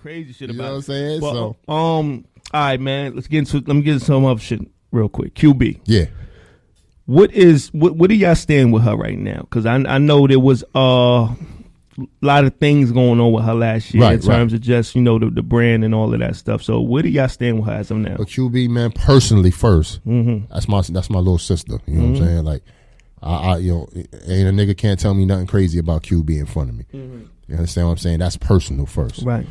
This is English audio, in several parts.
crazy shit about it. You know what I'm saying? But, so, all right, man. Let me get into some other shit real quick. QB. Yeah. What do y'all stand with her right now? Because I know there was a lot of things going on with her last year in terms of just, the brand and all of that stuff. So where do y'all stand with her as of now? But QB, man, personally first, that's my little sister. You know what I'm saying? Like, I ain't a nigga can't tell me nothing crazy about QB in front of me. You understand what I'm saying? That's personal first. Right.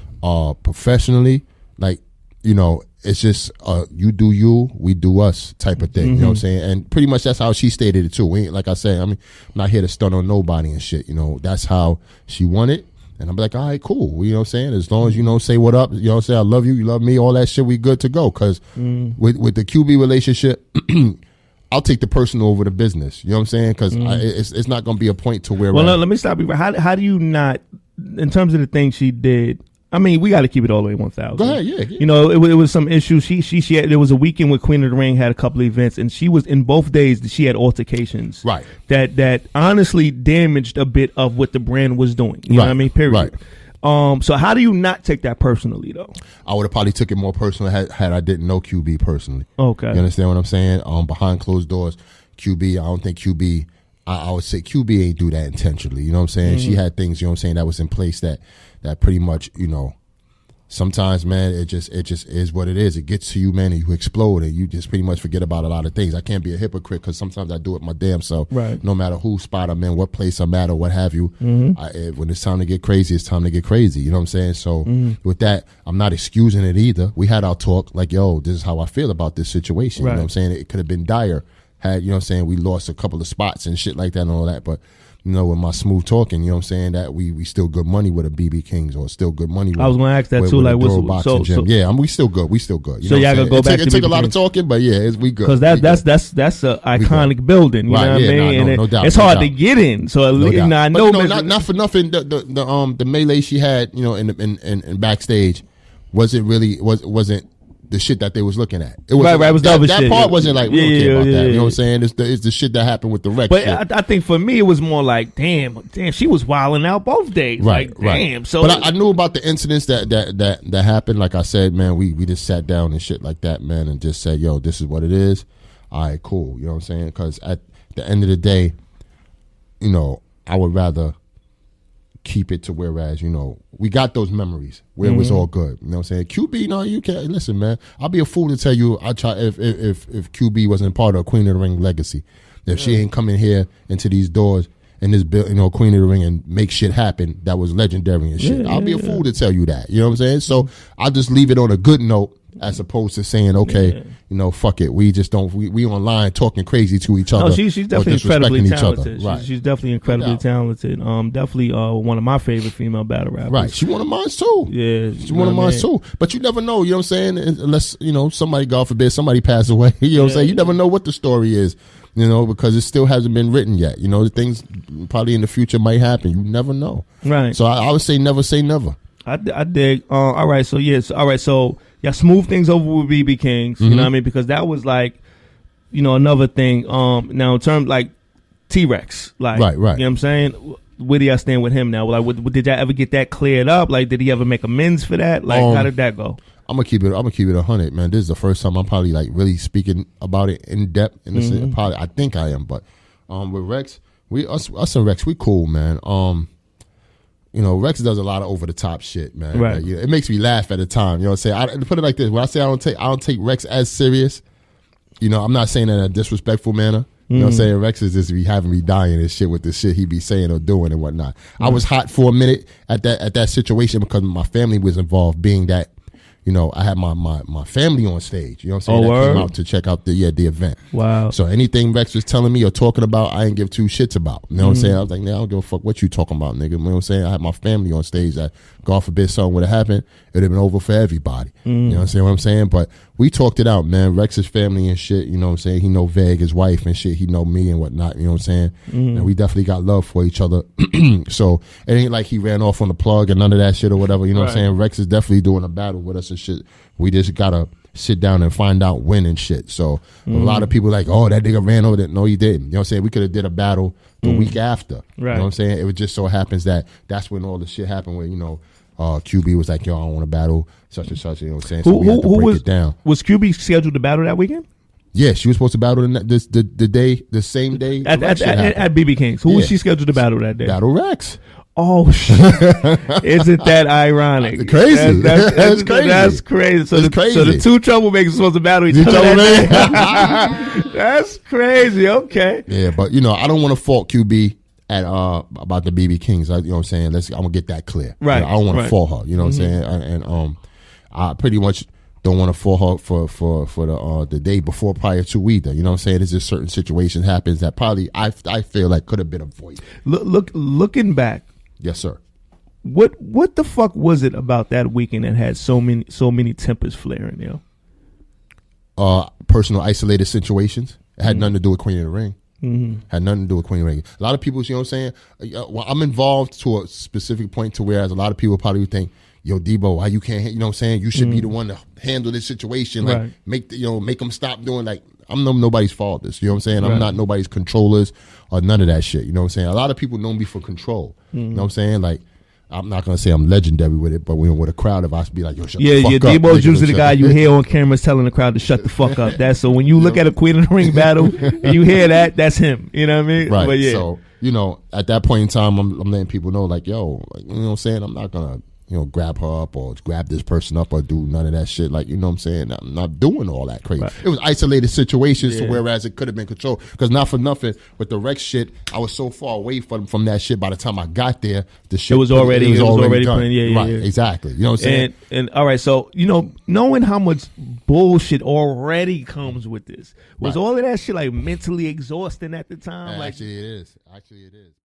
Professionally, like, it's just you do you, we do us type of thing. You know what I'm saying? And pretty much that's how she stated it too. We ain't, like I said, I'm not here to stunt on nobody and shit. That's how she wanted. And I'm like, all right, cool. You know what I'm saying? As long as you say what up, say I love you, you love me, all that shit, we good to go. Because with the QB relationship, I'll take the personal over the business. You know what I'm saying? Because it's not going to be a point to where. Well, let me stop you. How do you not, in terms of the things she did? I mean, we got to keep it all the way 1,000. Go ahead, yeah. It was some issues. She had, there was a weekend with Queen of the Ring, had a couple of events, and she was in both days that she had altercations. Right. That honestly damaged a bit of what the brand was doing. You know what I mean? Period. Right. So how do you not take that personally though? I would have probably took it more personally had I didn't know QB personally. Okay. You understand what I'm saying? Behind closed doors, QB, I don't think QB. I would say QB ain't do that intentionally. You know what I'm saying? She had things, you know what I'm saying, that was in place that pretty much, sometimes, man, it just is what it is. It gets to you, man, and you explode, and you just pretty much forget about a lot of things. I can't be a hypocrite because sometimes I do it my damn self. Right. No matter whose spot I'm in, what place I'm at, or what have you. When it's time to get crazy, it's time to get crazy. You know what I'm saying? So with that, I'm not excusing it either. We had our talk like, yo, this is how I feel about this situation. Right. You know what I'm saying? It could have been dire. You know what I'm saying, we lost a couple of spots and shit like that and all that, but with my smooth talking, you know what I'm saying, that we still good money with a BB Kings, or still good money with, I was going to ask that too, like so yeah, we still good. We still good. So y'all gonna go back to it took a lot of talking, but yeah, we good. Because that's a iconic building, you know what I mean? No doubt. It's hard to get in. So at least I know, not for nothing, the melee she had, in backstage wasn't the shit that they was looking at. It was right. It was that shit. part wasn't like, we don't care about that. You know what I'm saying? It's the shit that happened with the Rex. But I think for me it was more like, damn, she was wilding out both days. Right, like, damn. Right. So, but I knew about the incidents that happened. Like I said, man, we just sat down and shit like that, man, and just said, yo, this is what it is. All right, cool. You know what I'm saying? Because at the end of the day, I would rather keep it to whereas, we got those memories where it was all good. You know what I'm saying? QB, no, you can't. Listen, man, I'll be a fool to tell you I try if QB wasn't part of Queen of the Ring legacy. If she ain't coming here into these doors and this Queen of the Ring and make shit happen that was legendary and shit. I'll be a fool to tell you that. You know what I'm saying? So I'll just leave it on a good note as opposed to saying, okay, fuck it. We just don't, we online talking crazy to each other. No, she's definitely incredibly talented. Right. She's definitely incredibly talented. Definitely one of my favorite female battle rappers. Right. She one of mine too. Yeah. She's one of mine too. But you never know, you know what I'm saying? Unless, somebody, God forbid, somebody pass away. You know what I'm saying? You never know what the story is, because it still hasn't been written yet. The things probably in the future might happen. You never know. Right. So I would say never say never. I dig. All right. So, yes. All right. So, y'all smooth things over with BB Kings. You know what I mean? Because that was like, another thing. Now, in terms like T-Rex. Like, right. You know what I'm saying? Where do y'all stand with him now? Like, did y'all ever get that cleared up? Like, did he ever make amends for that? Like, how did that go? I'm gonna keep it 100, man. This is the first time I'm probably like really speaking about it in depth. In this, probably I think I am, but with Rex, us and Rex, we cool, man. Rex does a lot of over the top shit, man. Right. Like, it makes me laugh at the time. You know what I'm saying? I put it like this: when I say I don't take Rex as serious. I'm not saying that in a disrespectful manner. You know what I'm saying? Rex is just be having me dying and shit with the shit he be saying or doing and whatnot. I was hot for a minute at that situation because my family was involved, being that I had my family on stage. You know what I'm saying? That came out to check out the event. Wow. So anything Rex was telling me or talking about, I didn't give two shits about. You know what I'm saying? I was like, I don't give a fuck what you talking about, nigga. You know what I'm saying? I had my family on stage that, God forbid something would have happened, it would have been over for everybody. You know what I'm saying? But we talked it out, man. Rex's family and shit, you know what I'm saying? He know Veg, his wife and shit. He know me and whatnot, you know what I'm saying? And we definitely got love for each other. So it ain't like he ran off on the plug and none of that shit or whatever, you know what I'm saying? Rex is definitely doing a battle with us and shit. We just gotta sit down and find out when and shit. So a lot of people like, oh, that nigga ran over that. No, he didn't. You know what I'm saying? We could have did a battle the week after. Right. You know what I'm saying? It was just so happens that that's when all the shit happened where, QB was like, yo, I don't want to battle such and such. You know what I'm saying? So we had to break it down. Was QB scheduled to battle that weekend? Yeah, she was supposed to battle the same day at BB King's. Who was she scheduled to battle that day? Battle Rex. Oh shit! Isn't that ironic? Crazy. That's crazy. That's crazy. So the two troublemakers supposed to battle each other. That's crazy. Okay. Yeah, but I don't want to fault QB at about the BB Kings. You know what I'm saying? I'm gonna get that clear. Right. I don't want to fault her. You know what I'm saying? And I pretty much don't want to fault her for the day before prior to either. You know what I'm saying? There's just certain situation happens that probably I feel like could have been avoided. Looking back. Yes, sir. What the fuck was it about that weekend that had so many tempers flaring, Personal isolated situations. It had nothing to do with Queen of the Ring. Had nothing to do with Queen of the Ring. A lot of people, you know what I'm saying? Well, I'm involved to a specific point to whereas a lot of people probably think, yo, Debo, why you can't, you know what I'm saying? You should be the one to handle this situation. Like, make them stop doing, like, I'm nobody's fault this. You know what I'm saying? I'm not nobody's controllers or none of that shit. You know what I'm saying? A lot of people know me for control. You know what I'm saying? Like, I'm not going to say I'm legendary with it, but with a crowd, if I be like, yo, shut the fuck up. Debo's usually the guy you hear on cameras telling the crowd to shut the fuck up. That's so when you look at a Queen of the Ring battle and you hear that, that's him. You know what I mean? Right. But yeah. So, at that point in time, I'm letting people know, like, yo, like, you know what I'm saying? I'm not going to, grab her up or grab this person up or do none of that shit. Like, you know what I'm saying? I'm not doing all that crazy. Right. It was isolated situations to whereas it could have been controlled. Because not for nothing, with the Rex shit, I was so far away from that shit. By the time I got there, the shit was already done. Right, exactly. You know what I'm saying? And all right, so, knowing how much bullshit already comes with this, was all of that shit like mentally exhausting at the time? Actually, it is.